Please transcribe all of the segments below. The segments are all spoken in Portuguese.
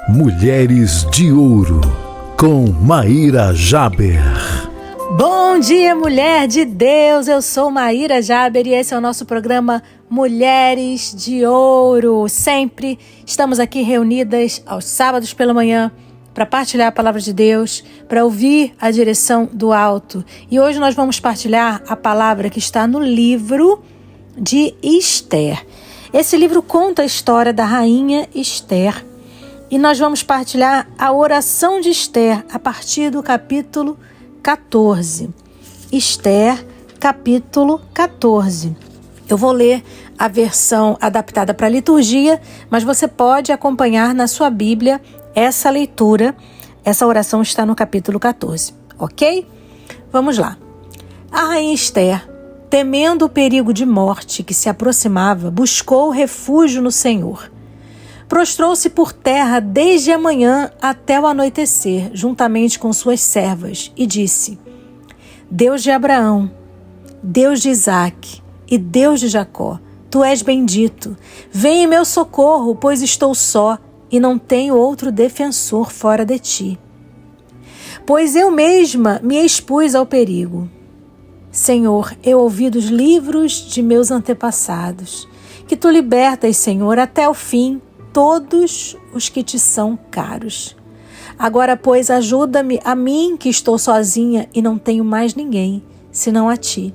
Mulheres de Ouro, com Maíra Jaber. Bom dia, mulher de Deus! Eu sou Maíra Jaber e esse é o nosso programa Mulheres de Ouro. Sempre estamos aqui reunidas aos sábados pela manhã para partilhar a palavra de Deus, para ouvir a direção do alto. E hoje nós vamos partilhar a palavra que está no livro de Esther. Esse livro conta a história da rainha Esther. E nós vamos partilhar a oração de Esther a partir do capítulo 14. Esther, capítulo 14. Eu vou ler a versão adaptada para a liturgia, mas você pode acompanhar na sua Bíblia essa leitura. Essa oração está no capítulo 14, ok? Vamos lá. A rainha Esther, temendo o perigo de morte que se aproximava, buscou refúgio no Senhor. Prostrou-se por terra desde a manhã até o anoitecer, juntamente com suas servas, e disse: Deus de Abraão, Deus de Isaque e Deus de Jacó, tu és bendito. Vem em meu socorro, pois estou só e não tenho outro defensor fora de ti. Pois eu mesma me expus ao perigo. Senhor, eu ouvi dos livros de meus antepassados, que tu libertas, Senhor, até o fim, todos os que te são caros. Agora, pois, ajuda-me a mim, que estou sozinha e não tenho mais ninguém, senão a ti.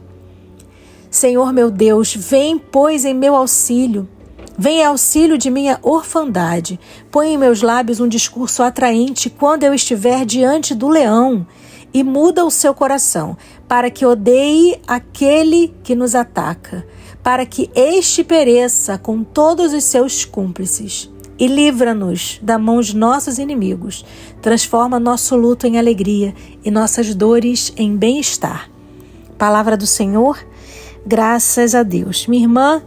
Senhor meu Deus, vem, pois, em meu auxílio. Vem em auxílio de minha orfandade. Põe em meus lábios um discurso atraente quando eu estiver diante do leão, e muda o seu coração, para que odeie aquele que nos ataca, para que este pereça com todos os seus cúmplices. E livra-nos da mão de nossos inimigos. Transforma nosso luto em alegria e nossas dores em bem-estar. Palavra do Senhor, graças a Deus. Minha irmã,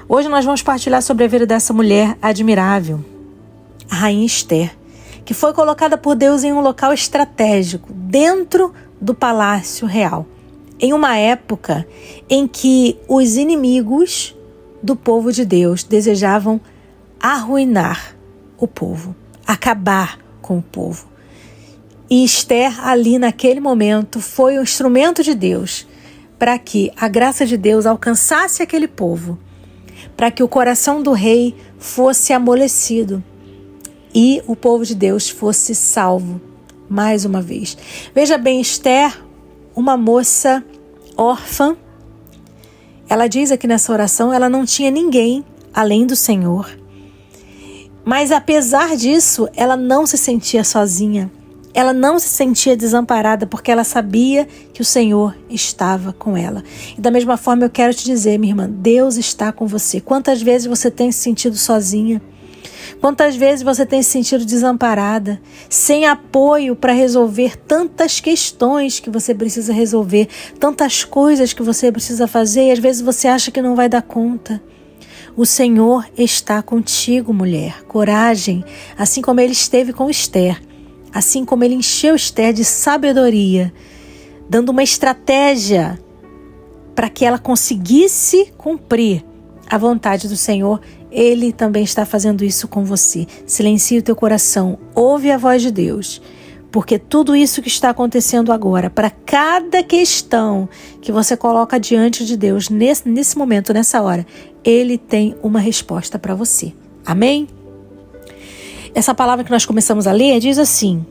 hoje nós vamos partilhar sobre a vida dessa mulher admirável, a rainha Esther, que foi colocada por Deus em um local estratégico, dentro do palácio real, em uma época em que os inimigos do povo de Deus desejavam arruinar o povo, acabar com o povo. E Esther, ali naquele momento, foi um instrumento de Deus para que a graça de Deus alcançasse aquele povo, para que o coração do rei fosse amolecido e o povo de Deus fosse salvo mais uma vez. Veja bem, Esther, uma moça órfã, ela diz aqui nessa oração, ela não tinha ninguém além do Senhor. Mas apesar disso, ela não se sentia sozinha. Ela não se sentia desamparada, porque ela sabia que o Senhor estava com ela. E da mesma forma eu quero te dizer, minha irmã, Deus está com você. Quantas vezes você tem se sentido sozinha? Quantas vezes você tem se sentido desamparada, sem apoio para resolver tantas questões que você precisa resolver, tantas coisas que você precisa fazer e às vezes você acha que não vai dar conta? O Senhor está contigo, mulher. Coragem, assim como Ele esteve com Esther, assim como Ele encheu Esther de sabedoria, dando uma estratégia para que ela conseguisse cumprir a vontade do Senhor. Ele também está fazendo isso com você. Silencie o teu coração, ouve a voz de Deus, porque tudo isso que está acontecendo agora, para cada questão que você coloca diante de Deus, nesse momento, nessa hora, Ele tem uma resposta para você. Amém? Essa palavra que nós começamos a ler diz assim: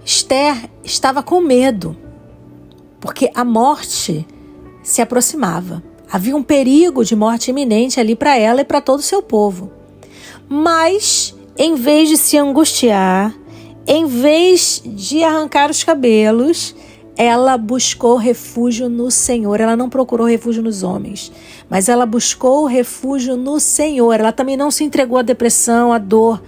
Esther estava com medo, porque a morte se aproximava. Havia um perigo de morte iminente ali para ela e para todo o seu povo. Mas, em vez de se angustiar, em vez de arrancar os cabelos, ela buscou refúgio no Senhor. Ela não procurou refúgio nos homens, mas ela buscou refúgio no Senhor. Ela também não se entregou à depressão, à dor,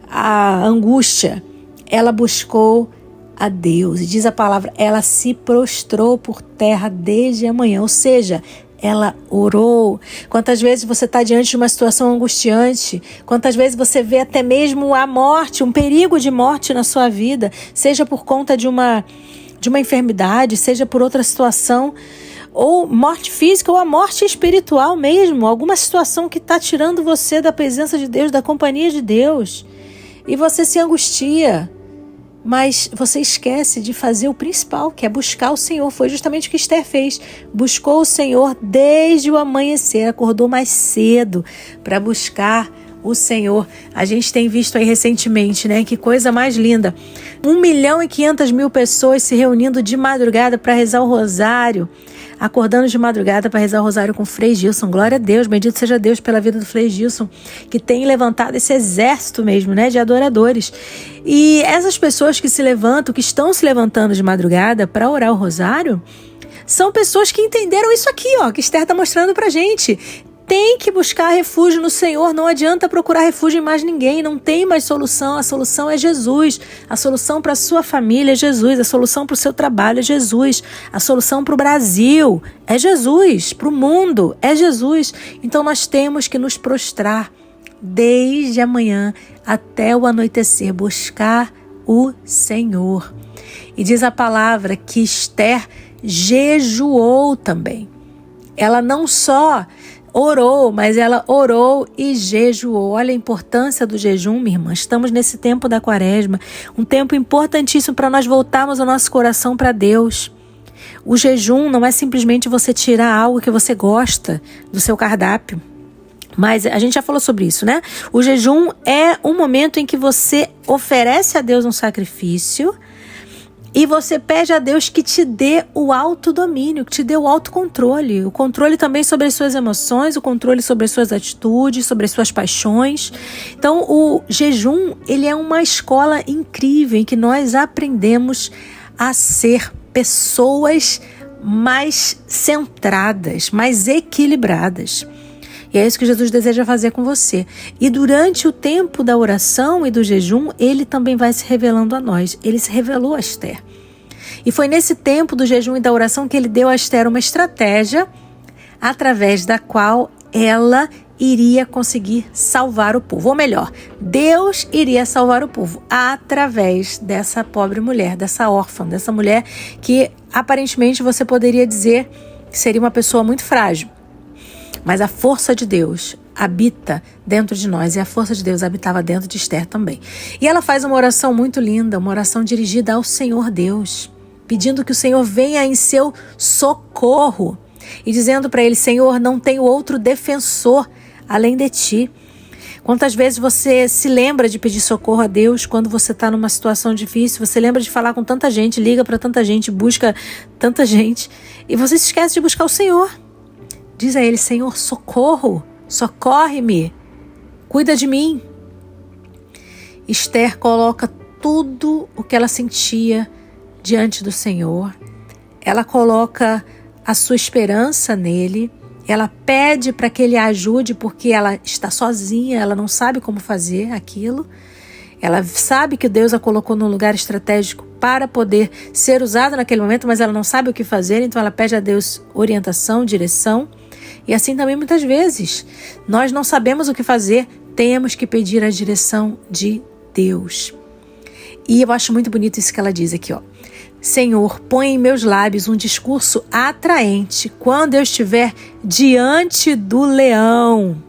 à angústia. Ela buscou a Deus. E diz a palavra, ela se prostrou por terra desde a manhã. Ou seja, ela orou. Quantas vezes você está diante de uma situação angustiante? Quantas vezes você vê até mesmo a morte, um perigo de morte na sua vida, seja por conta de uma enfermidade, seja por outra situação, ou morte física, ou a morte espiritual mesmo, alguma situação que está tirando você da presença de Deus, da companhia de Deus. e você se angustia, mas você esquece de fazer o principal, que é buscar o Senhor. Foi justamente o que Esther fez. Buscou o Senhor desde o amanhecer, acordou mais cedo para buscar o Senhor. A gente tem visto aí recentemente, né? Que coisa mais linda. 1.500.000 pessoas se reunindo de madrugada para rezar o rosário, acordando de madrugada para rezar o rosário com o Frei Gilson. Glória a Deus, bendito seja Deus pela vida do Frei Gilson, que tem levantado esse exército mesmo, né, de adoradores. E essas pessoas que se levantam, que estão se levantando de madrugada para orar o rosário, são pessoas que entenderam isso aqui, ó, que Esther está mostrando pra gente. Tem que buscar refúgio no Senhor, não adianta procurar refúgio em mais ninguém, não tem mais solução, a solução é Jesus, a solução para a sua família é Jesus, a solução para o seu trabalho é Jesus, a solução para o Brasil é Jesus, para o mundo é Jesus. Então nós temos que nos prostrar desde amanhã até o anoitecer, buscar o Senhor. E diz a palavra que Esther jejuou também. Ela não só orou, mas ela orou e jejuou. Olha a importância do jejum, minha irmã. Estamos nesse tempo da quaresma, um tempo importantíssimo para nós voltarmos o nosso coração para Deus. O jejum não é simplesmente você tirar algo que você gosta do seu cardápio. Mas a gente já falou sobre isso, né? O jejum é um momento em que você oferece a Deus um sacrifício e você pede a Deus que te dê o autodomínio, que te dê o autocontrole. O controle também sobre as suas emoções, o controle sobre as suas atitudes, sobre as suas paixões. Então, o jejum, ele é uma escola incrível em que nós aprendemos a ser pessoas mais centradas, mais equilibradas. E é isso que Jesus deseja fazer com você. E durante o tempo da oração e do jejum, ele também vai se revelando a nós. Ele se revelou a Esther. E foi nesse tempo do jejum e da oração que ele deu a Esther uma estratégia através da qual ela iria conseguir salvar o povo. Ou melhor, Deus iria salvar o povo através dessa pobre mulher, dessa órfã, dessa mulher que aparentemente você poderia dizer que seria uma pessoa muito frágil. Mas a força de Deus habita dentro de nós e a força de Deus habitava dentro de Esther também. E ela faz uma oração muito linda, uma oração dirigida ao Senhor Deus, pedindo que o Senhor venha em seu socorro e dizendo para ele: Senhor, não tenho outro defensor além de ti. Quantas vezes você se lembra de pedir socorro a Deus quando você está numa situação difícil? Você lembra de falar com tanta gente, liga para tanta gente, busca tanta gente e você se esquece de buscar o Senhor. Diz a ele: Senhor, socorro, socorre-me, cuida de mim. Esther coloca tudo o que ela sentia diante do Senhor. Ela coloca a sua esperança nele. Ela pede para que ele a ajude porque ela está sozinha, ela não sabe como fazer aquilo. Ela sabe que Deus a colocou num lugar estratégico para poder ser usada naquele momento, mas ela não sabe o que fazer, então ela pede a Deus orientação, direção. E assim também muitas vezes, nós não sabemos o que fazer, temos que pedir a direção de Deus. E eu acho muito bonito isso que ela diz aqui, ó. Senhor, põe em meus lábios um discurso atraente quando eu estiver diante do leão.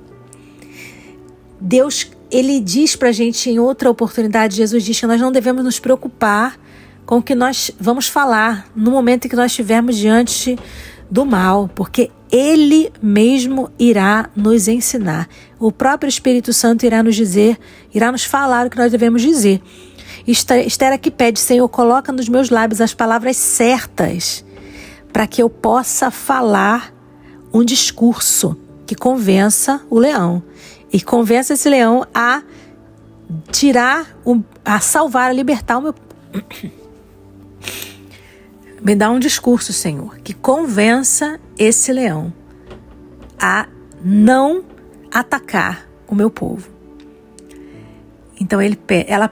Deus, ele diz pra gente em outra oportunidade, Jesus diz que nós não devemos nos preocupar com o que nós vamos falar no momento em que nós estivermos diante do mal, porque ele mesmo irá nos ensinar. O próprio Espírito Santo irá nos dizer, irá nos falar o que nós devemos dizer. Esther aqui pede: Senhor, coloca nos meus lábios as palavras certas para que eu possa falar um discurso que convença o leão e convença esse leão a a salvar, a libertar o meu... Me dá um discurso, Senhor, que convença esse leão a não atacar o meu povo. Então ela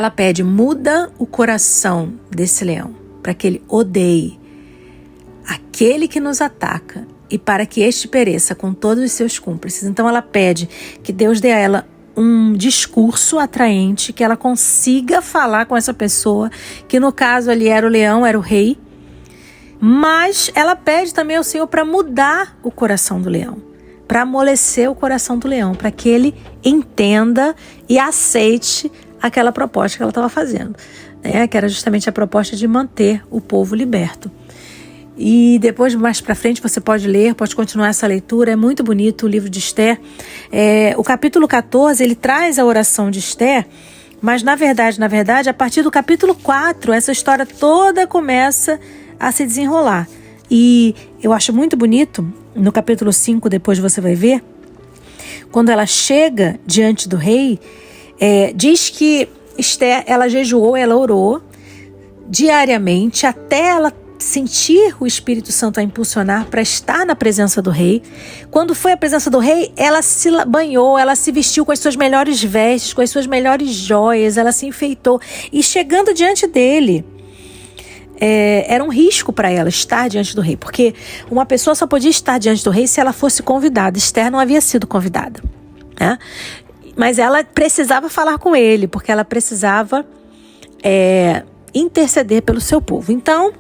pede, muda o coração desse leão, para que ele odeie aquele que nos ataca e para que este pereça com todos os seus cúmplices. Então ela pede que Deus dê a ela um discurso atraente, que ela consiga falar com essa pessoa, que no caso ali era o leão, era o rei. Mas ela pede também ao Senhor para mudar o coração do leão, para amolecer o coração do leão, para que ele entenda e aceite aquela proposta que ela estava fazendo, né? Que era justamente a proposta de manter o povo liberto. E depois, mais para frente, você pode ler, pode continuar essa leitura. É muito bonito o livro de Esther. O capítulo 14, ele traz a oração de Esther, mas na verdade, a partir do capítulo 4, essa história toda começa a se desenrolar. E eu acho muito bonito, no capítulo 5, depois você vai ver, quando ela chega diante do rei, diz que Esther, ela jejuou, ela orou diariamente até ela sentir o Espírito Santo a impulsionar para estar na presença do rei. Quando foi à presença do rei, ela se banhou, ela se vestiu com as suas melhores vestes, com as suas melhores joias, ela se enfeitou. E chegando diante dele, era um risco para ela estar diante do rei, porque uma pessoa só podia estar diante do rei se ela fosse convidada. Esther não havia sido convidada, né? Mas ela precisava falar com ele, porque ela precisava interceder pelo seu povo. Então,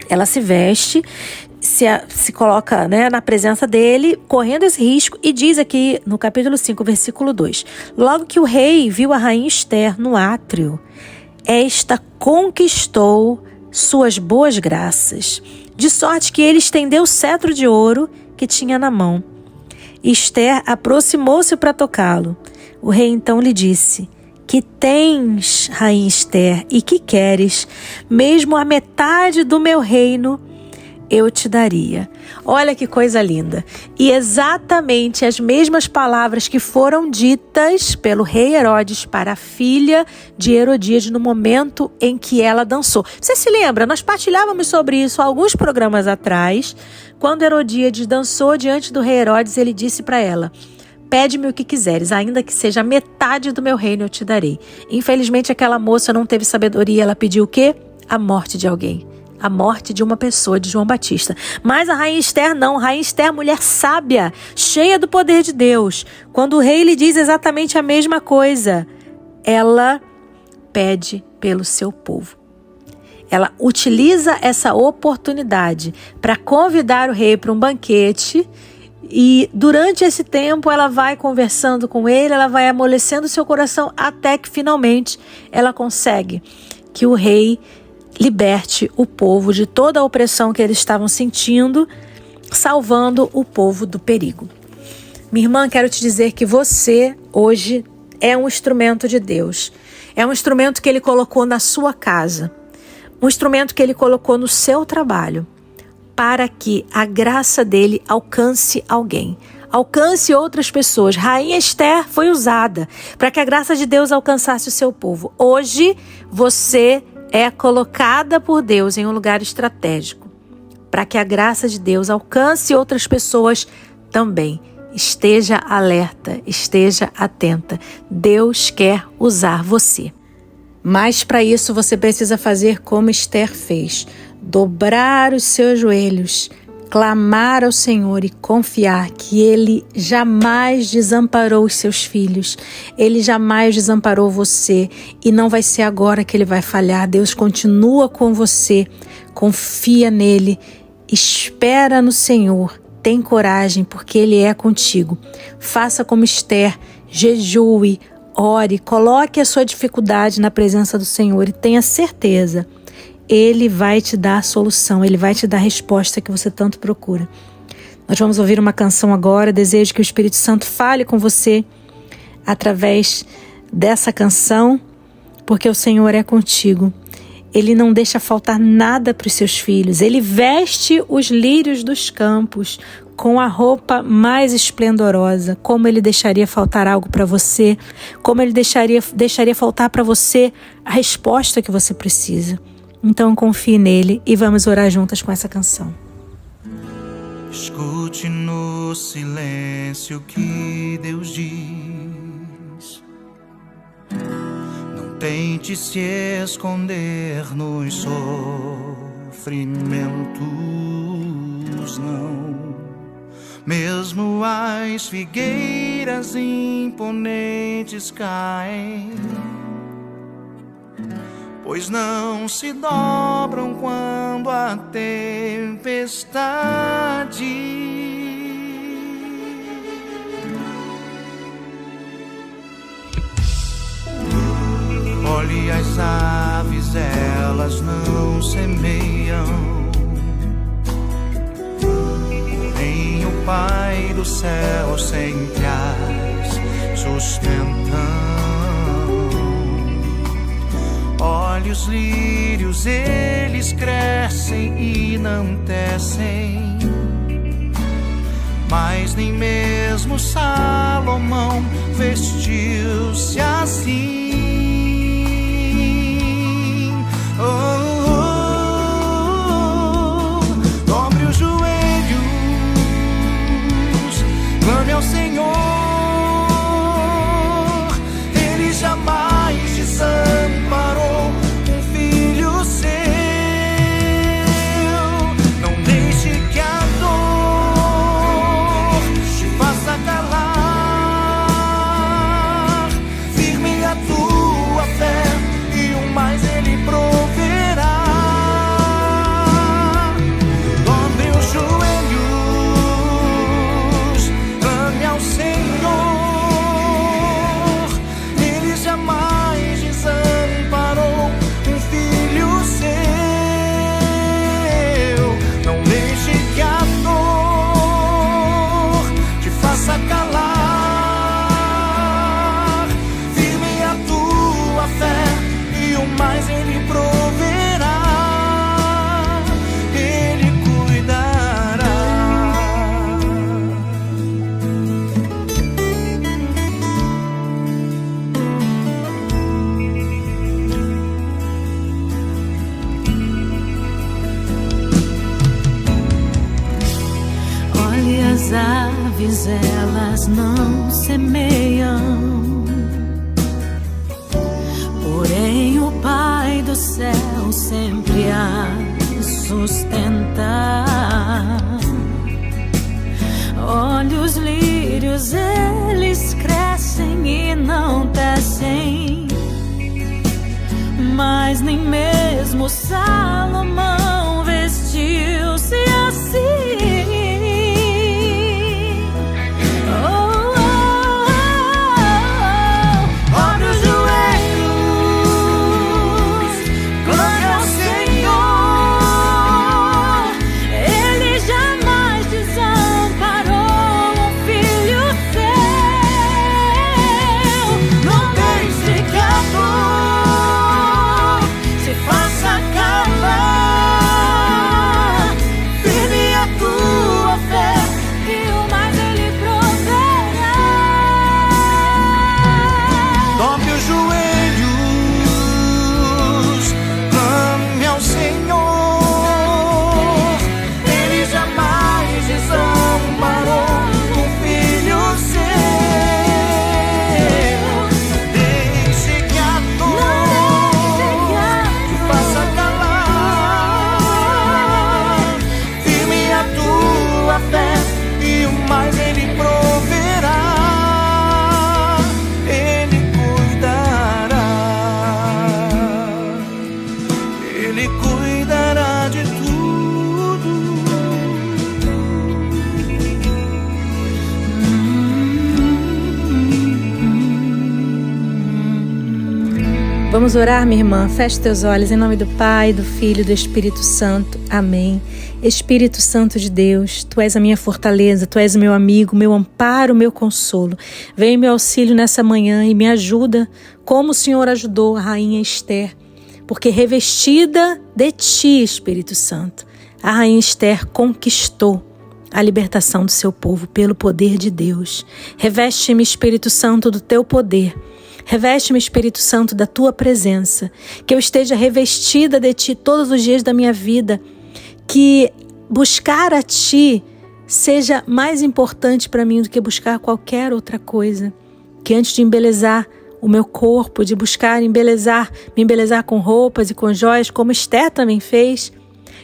ela se veste, se coloca, né, na presença dele, correndo esse risco, e diz aqui no capítulo 5, versículo 2: logo que o rei viu a rainha Esther no átrio, esta conquistou suas boas graças, de sorte que ele estendeu o cetro de ouro que tinha na mão. Esther aproximou-se para tocá-lo. O rei então lhe disse: que tens, rainha Esther, e que queres? Mesmo a metade do meu reino eu te daria. Olha que coisa linda. E exatamente as mesmas palavras que foram ditas pelo rei Herodes para a filha de Herodíade no momento em que ela dançou. Você se lembra? Nós partilhávamos sobre isso há alguns programas atrás. Quando Herodíade dançou diante do rei Herodes, ele disse para ela: pede-me o que quiseres, ainda que seja a metade do meu reino eu te darei. Infelizmente, aquela moça não teve sabedoria. Ela pediu o quê? A morte de alguém. A morte de uma pessoa, de João Batista. Mas a rainha Esther não. A rainha Esther, mulher sábia, cheia do poder de Deus. Quando o rei lhe diz exatamente a mesma coisa, ela pede pelo seu povo. Ela utiliza essa oportunidade para convidar o rei para um banquete. E durante esse tempo ela vai conversando com ele, ela vai amolecendo seu coração, até que finalmente ela consegue que o rei liberte o povo de toda a opressão que eles estavam sentindo, salvando o povo do perigo. Minha irmã, quero te dizer que você hoje é um instrumento de Deus. É um instrumento que Ele colocou na sua casa, um instrumento que Ele colocou no seu trabalho, para que a graça dele alcance alguém, alcance outras pessoas. Rainha Esther foi usada para que a graça de Deus alcançasse o seu povo. Hoje você é colocada por Deus em um lugar estratégico, para que a graça de Deus alcance outras pessoas também. Esteja alerta, esteja atenta. Deus quer usar você. Mas para isso você precisa fazer como Esther fez: dobrar os seus joelhos, clamar ao Senhor e confiar que Ele jamais desamparou os seus filhos. Ele jamais desamparou você e não vai ser agora que Ele vai falhar. Deus continua com você. Confia nele, espera no Senhor, tem coragem porque Ele é contigo. Faça como Esther, jejue, ore, coloque a sua dificuldade na presença do Senhor e tenha certeza, Ele vai te dar a solução, Ele vai te dar a resposta que você tanto procura. Nós vamos ouvir uma canção agora. Desejo que o Espírito Santo fale com você através dessa canção, porque o Senhor é contigo. Ele não deixa faltar nada para os seus filhos. Ele veste os lírios dos campos com a roupa mais esplendorosa. Como Ele deixaria faltar algo para você? Como Ele deixaria faltar para você a resposta que você precisa? Então confie nele e vamos orar juntas com essa canção. Escute no silêncio que Deus diz. Não tente se esconder nos sofrimentos, não. Mesmo as figueiras imponentes caem, pois não se dobram quando a tempestade Olhe as aves, elas não semeiam, porém o Pai do céu sempre as sustentam. Olhe os lírios, eles crescem e não tecem, mas nem mesmo Salomão vestiu-se assim. Dobre os joelhos, clame ao Senhor, Ele jamais desamparou um filho seu. Não deixe que a dor te faça calar, firme a tua fé e o mais Ele proverá. Dobre os joelhos, clame ao Senhor, Ele jamais desamparou um filho seu. Não deixe que a dor te faça calar, firme a tua fé e o mais Ele proverá, Ele cuidará. Olhe as aves, elas não semeiam, porém o Pai do céu sempre as sustenta. Olhe os lírios, eles crescem e não tecem, mas nem mesmo Salomão vestiu-se assim. Dobre os joelhos, clame ao Senhor, Ele jamais desamparou um filho seu. Não deixe que a dor se faça calar, firme a tua fé e o mais Ele proverá. Dobre os joelhos, clame ao Senhor, Ele jamais desamparou um filho seu. Deixe que a dor te faça calar, firme a tua fé e o mais Ele proverá, Ele cuidará, Ele cuidará de tudo. Vamos orar, minha irmã? Feche teus olhos em nome do Pai, do Filho e do Espírito Santo. Amém. Espírito Santo de Deus, Tu és a minha fortaleza, Tu és o meu amigo, meu amparo, meu consolo. Vem em meu auxílio nessa manhã e me ajuda como o Senhor ajudou a rainha Esther, porque revestida de Ti, Espírito Santo, a rainha Esther conquistou a libertação do seu povo pelo poder de Deus. Reveste-me, Espírito Santo, do Teu poder. Reveste-me, Espírito Santo, da Tua presença, que eu esteja revestida de Ti todos os dias da minha vida, que buscar a Ti seja mais importante para mim do que buscar qualquer outra coisa, que antes de embelezar o meu corpo, de buscar me embelezar com roupas e com joias, como Esther também fez,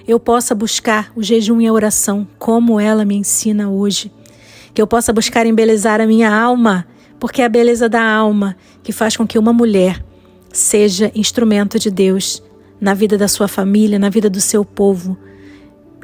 eu possa buscar o jejum e a oração, como ela me ensina hoje, que eu possa buscar embelezar a minha alma, porque é a beleza da alma que faz com que uma mulher seja instrumento de Deus na vida da sua família, na vida do seu povo.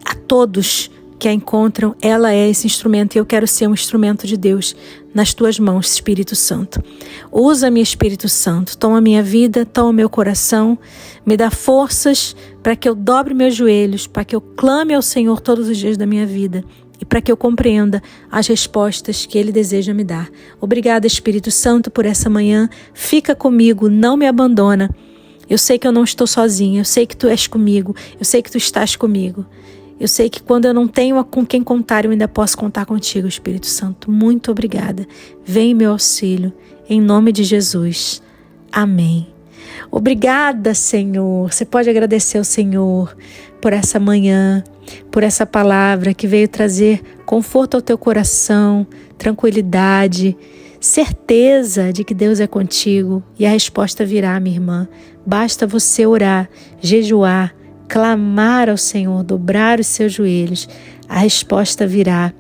A todos que a encontram, ela é esse instrumento e eu quero ser um instrumento de Deus nas tuas mãos, Espírito Santo. Usa-me, Espírito Santo. Toma minha vida, toma meu coração. Me dá forças para que eu dobre meus joelhos, para que eu clame ao Senhor todos os dias da minha vida e para que eu compreenda as respostas que Ele deseja me dar. Obrigada, Espírito Santo, por essa manhã. Fica comigo, não me abandona. Eu sei que eu não estou sozinha, eu sei que Tu és comigo, eu sei que Tu estás comigo. Eu sei que quando eu não tenho com quem contar, eu ainda posso contar contigo, Espírito Santo. Muito obrigada. Vem em meu auxílio, em nome de Jesus. Amém. Obrigada, Senhor. Você pode agradecer ao Senhor por essa manhã, por essa palavra que veio trazer conforto ao teu coração, tranquilidade, certeza de que Deus é contigo e a resposta virá, minha irmã. Basta você orar, jejuar, clamar ao Senhor, dobrar os seus joelhos, a resposta virá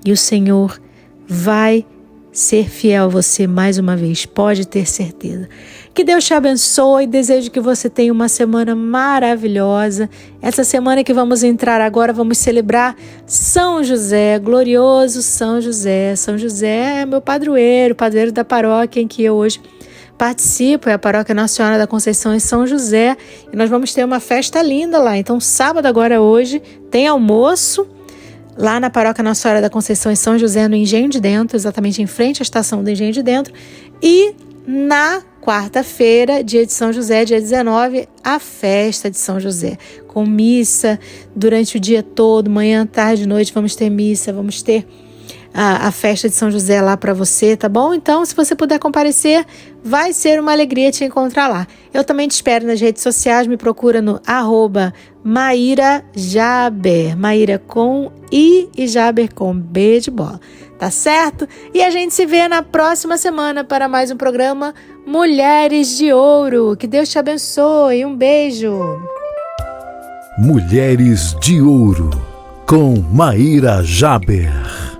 e o Senhor vai ser fiel a você mais uma vez, pode ter certeza. Que Deus te abençoe, desejo que você tenha uma semana maravilhosa. Essa semana que vamos entrar agora, vamos celebrar São José, glorioso São José. São José é meu padroeiro, padroeiro da paróquia em que eu hoje participo, é a Paróquia Nossa Senhora da Conceição em São José, e nós vamos ter uma festa linda lá. Então, sábado agora hoje, tem almoço lá na Paróquia Nossa Senhora da Conceição em São José, no Engenho de Dentro, exatamente em frente à estação do Engenho de Dentro, e na quarta-feira, dia de São José, dia 19, a festa de São José, com missa durante o dia todo, manhã, tarde, noite, vamos ter missa, vamos ter a festa de São José lá para você, tá bom? Então, se você puder comparecer, vai ser uma alegria te encontrar lá. Eu também te espero nas redes sociais, me procura no @MaíraJaber, Maíra com I e Jaber com B de bola, tá certo? E a gente se vê na próxima semana para mais um programa Mulheres de Ouro. Que Deus te abençoe, um beijo. Mulheres de Ouro, com Maíra Jaber.